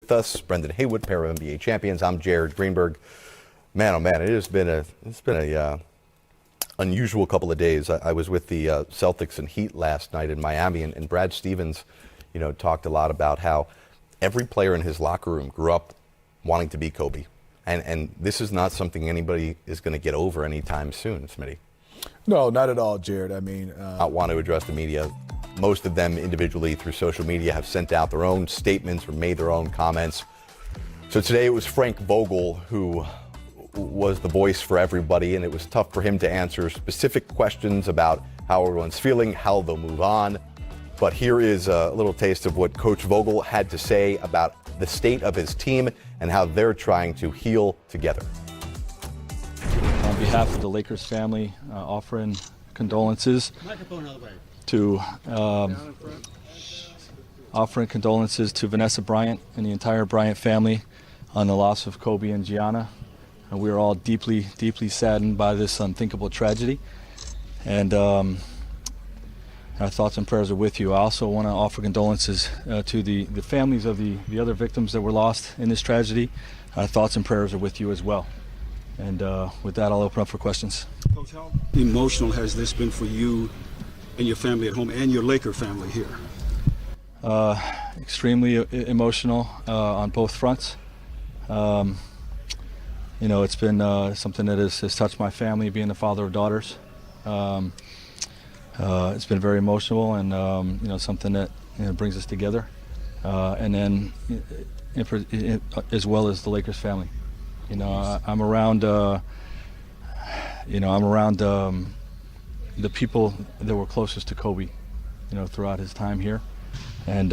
with us. Brendan Haywood, pair of NBA champions. I'm Jared Greenberg. Man, oh man, it's been a unusual couple of days. I was with the Celtics and Heat last night in Miami, and Brad Stevens, talked a lot about how every player in his locker room grew up wanting to be Kobe. And this is not something anybody is going to get over anytime soon, Smitty. No, not at all, Jared. I mean, not want to address the media. Most of them individually through social media have sent out their own statements or made their own comments. So today it was Frank Vogel who was the voice for everybody, and it was tough for him to answer specific questions about how everyone's feeling, how they'll move on. But here is a little taste of what Coach Vogel had to say about the state of his team and how they're trying to heal together. On behalf of the Lakers family, offering condolences to Vanessa Bryant and the entire Bryant family on the loss of Kobe and Gianna. And we are all deeply, deeply saddened by this unthinkable tragedy. And our thoughts and prayers are with you. I also want to offer condolences to the families of the other victims that were lost in this tragedy. Our thoughts and prayers are with you as well. And with that, I'll open up for questions. Coach, how emotional has this been for you and your family at home and your Laker family here? Extremely emotional on both fronts. It's been something that has touched my family, being the father of daughters. It's been very emotional and, something that brings us together. And then as well as the Lakers family. I'm around, the people that were closest to Kobe, throughout his time here. And,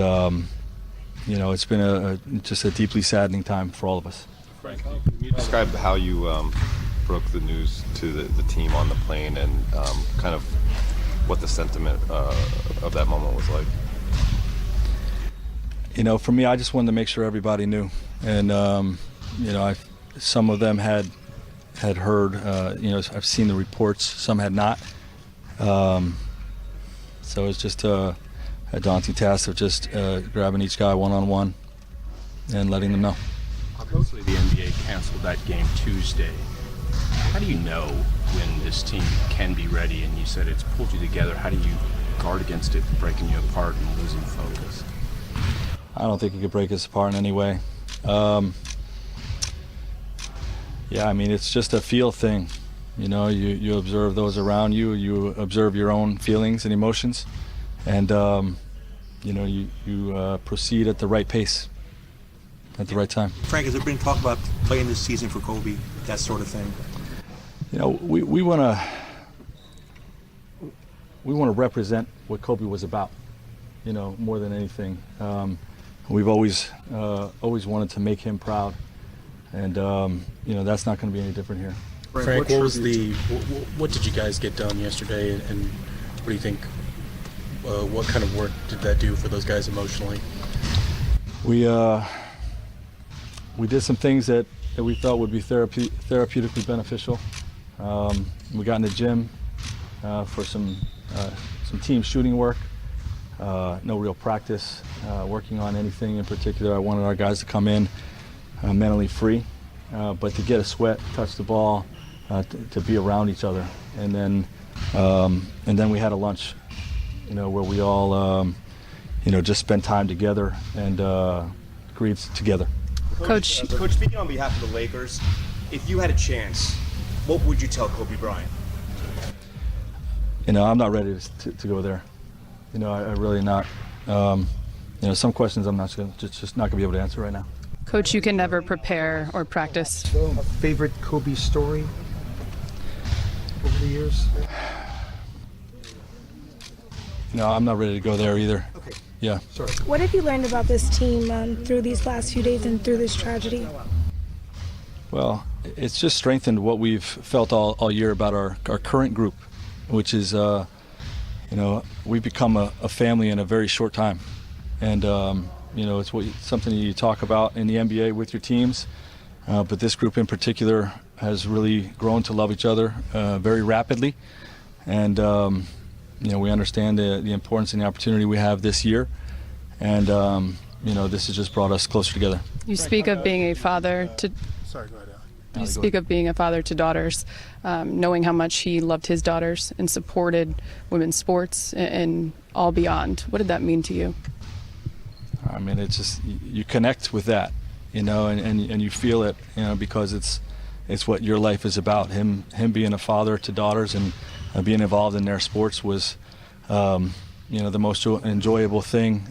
it's been just a deeply saddening time for all of us. Frank, can you describe how you broke the news to the team on the plane and kind of what the sentiment of that moment was like? For me, I just wanted to make sure everybody knew. And, some of them had heard, I've seen the reports, some had not. So it's just a daunting task of just grabbing each guy one-on-one and letting them know. Obviously, the NBA canceled that game Tuesday. How do you know when this team can be ready? And you said it's pulled you together. How do you guard against it breaking you apart and losing focus? I don't think it could break us apart in any way. It's just a feel thing. You observe those around you. You observe your own feelings and emotions, and you proceed at the right pace, at the right time. Frank, has there been talk about playing this season for Kobe, that sort of thing? We want to represent what Kobe was about, more than anything. We've always wanted to make him proud, and that's not going to be any different here. Frank, what did you guys get done yesterday, and what do you think? What kind of work did that do for those guys emotionally? We did some things that we thought would be therapeutically beneficial. We got in the gym for some team shooting work. No real practice working on anything in particular. I wanted our guys to come in mentally free, but to get a sweat, touch the ball, to be around each other, and then we had a lunch, where we all just spent time together and grieved together. Coach, speaking on behalf of the Lakers, if you had a chance, what would you tell Kobe Bryant? I'm not ready to go there. I really not. Some questions I'm just not gonna be able to answer right now. Coach, you can never prepare or practice. A favorite Kobe story over the years? No, I'm not ready to go there either. Okay. Yeah. Sorry. What have you learned about this team through these last few days and through this tragedy? Well, it's just strengthened what we've felt all year about our current group, which is, we've become a family in a very short time. And, it's something you talk about in the NBA with your teams. But this group in particular has really grown to love each other very rapidly. And, we understand the importance and the opportunity we have this year. And, this has just brought us closer together. You speak of being a father to. Sorry, go ahead, Allie. You speak of being a father to daughters, knowing how much he loved his daughters and supported women's sports and all beyond. What did that mean to you? I mean, it's just you connect with that, and you feel it, because it's what your life is about. Him being a father to daughters and being involved in their sports was, the most enjoyable thing,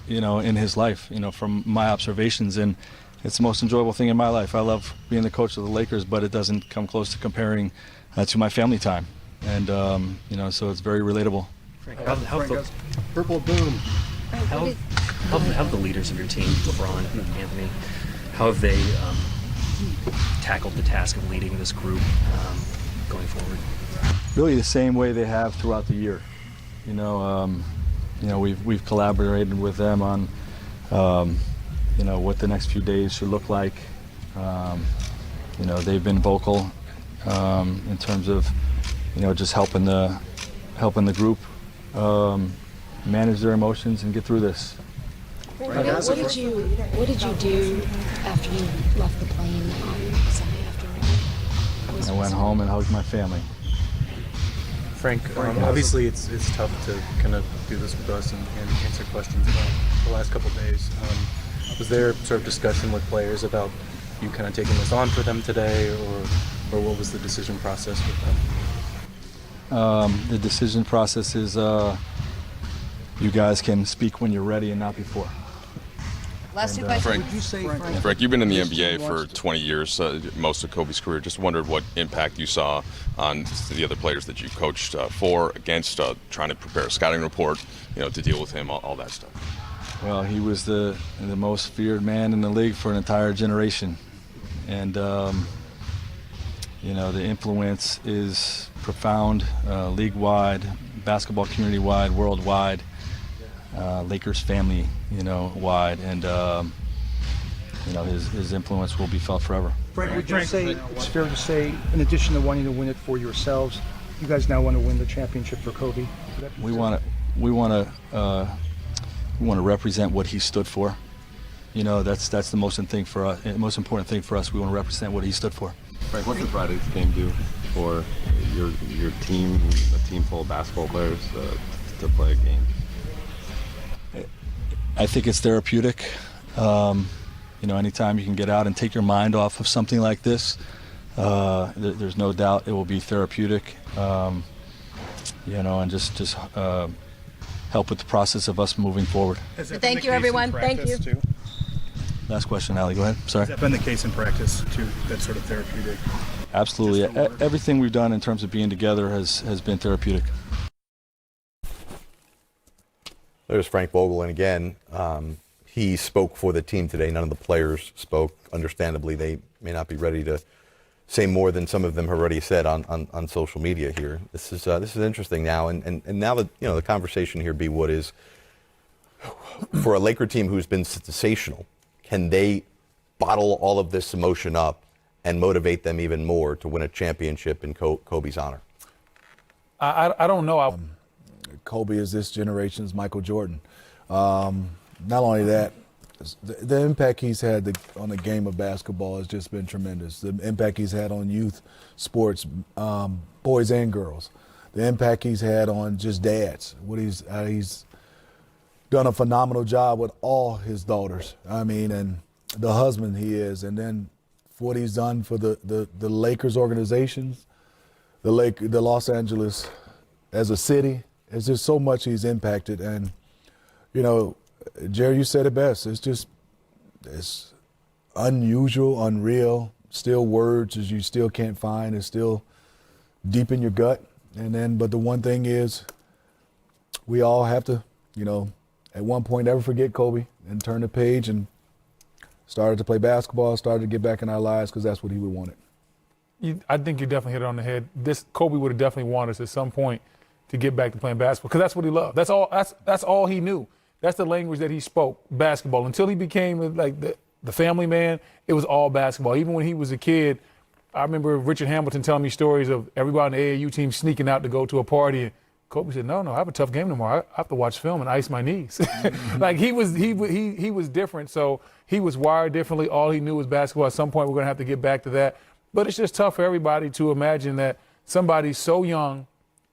in his life, from my observations, and it's the most enjoyable thing in my life. I love being the coach of the Lakers, but it doesn't come close to comparing to my family time, and so it's very relatable. Purple boom. How have the leaders of your team, LeBron and Anthony, how have they tackled the task of leading this group going forward? Really the same way they have throughout the year. We've collaborated with them on what the next few days should look like. They've been vocal in terms of just helping the group manage their emotions and get through this. What did you do after you left the plane on Sunday afternoon? I went home and hugged my family. Frank, obviously it's tough to kind of do this with us and answer questions about the last couple of days. Was there sort of discussion with players about you kind of taking this on for them today, or what was the decision process with them? The decision process is you guys can speak when you're ready and not before. Last two questions. Frank, you've been in the NBA for 20 years, most of Kobe's career. Just wondered what impact you saw on the other players that you coached for, against, trying to prepare a scouting report, to deal with him, all that stuff. Well, he was the most feared man in the league for an entire generation, and the influence is profound, league-wide, basketball community-wide, worldwide. Lakers family, wide, and his influence will be felt forever. Frank, would you say it's fair to say, in addition to wanting to win it for yourselves, you guys now want to win the championship for Kobe? We want to represent what he stood for. That's the most important thing for us. We want to represent what he stood for. Frank, what's the Friday's game do for your team, a team full of basketball players, to play a game? I think it's therapeutic. Anytime you can get out and take your mind off of something like this, there's no doubt it will be therapeutic. And just help with the process of us moving forward. Thank you, everyone. Thank you. Too? Last question, Allie. Go ahead. Sorry. Has that been the case in practice too? That sort of therapeutic. Absolutely. Everything we've done in terms of being together has been therapeutic. There's Frank Vogel, and again, he spoke for the team today. None of the players spoke. Understandably, they may not be ready to say more than some of them have already said on social media here. This is interesting now, and now that the conversation here, B. Wood, is for a Laker team who's been sensational, can they bottle all of this emotion up and motivate them even more to win a championship in Kobe's honor? I don't know. Kobe is this generation's Michael Jordan. Not only that, the impact he's had on the game of basketball has just been tremendous. The impact he's had on youth sports, boys and girls. The impact he's had on just dads. He's done a phenomenal job with all his daughters. And the husband he is, and then for what he's done for the Lakers organizations, the Los Angeles as a city. It's just so much he's impacted, and Jerry, you said it best. It's unusual, unreal. Still words as you still can't find. It's still deep in your gut. But the one thing is, we all have to, at one point never forget Kobe and turn the page and started to play basketball, started to get back in our lives because that's what he would want it. I think you definitely hit it on the head. Kobe would have definitely wanted us at some point to get back to playing basketball because that's what he loved. That's all he knew. That's the language that he spoke, basketball. Until he became like the family man, it was all basketball. Even when he was a kid, I remember Richard Hamilton telling me stories of everybody on the AAU team sneaking out to go to a party Kobe said, no, I have a tough game tomorrow. I have to watch film and ice my knees. Like he was different. So he was wired differently. All he knew was basketball. At some point, we're going to have to get back to that. But it's just tough for everybody to imagine that somebody so young,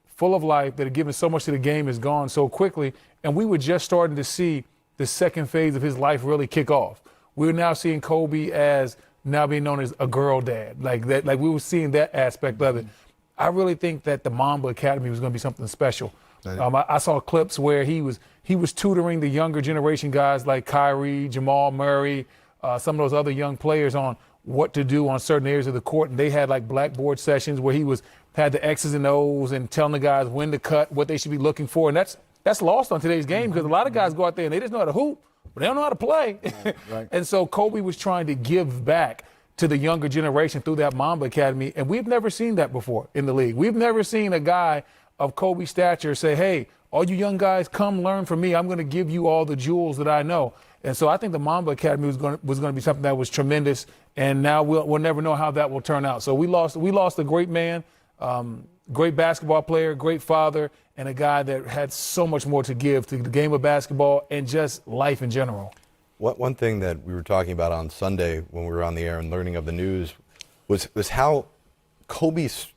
full of life, that had given so much to the game is gone so quickly. And we were just starting to see the second phase of his life really kick off. We're now seeing Kobe as now being known as a girl dad. Like we were seeing that aspect of it. I really think that the Mamba Academy was going to be something special. I saw clips where he was tutoring the younger generation guys like Kyrie, Jamal Murray, some of those other young players on what to do on certain areas of the court. And they had like blackboard sessions where he had the X's and O's and telling the guys when to cut, what they should be looking for. And that's lost on today's game because a lot of guys go out there and they just know how to hoop, but they don't know how to play. Right. And so Kobe was trying to give back to the younger generation through that Mamba Academy, and we've never seen that before in the league. We've never seen a guy of Kobe's stature say, hey, all you young guys, come learn from me. I'm going to give you all the jewels that I know. And so I think the Mamba Academy was going to be something that was tremendous, and now we'll never know how that will turn out. So we lost a great man, great basketball player, great father, and a guy that had so much more to give to the game of basketball and just life in general. One thing that we were talking about on Sunday when we were on the air and learning of the news was how Kobe's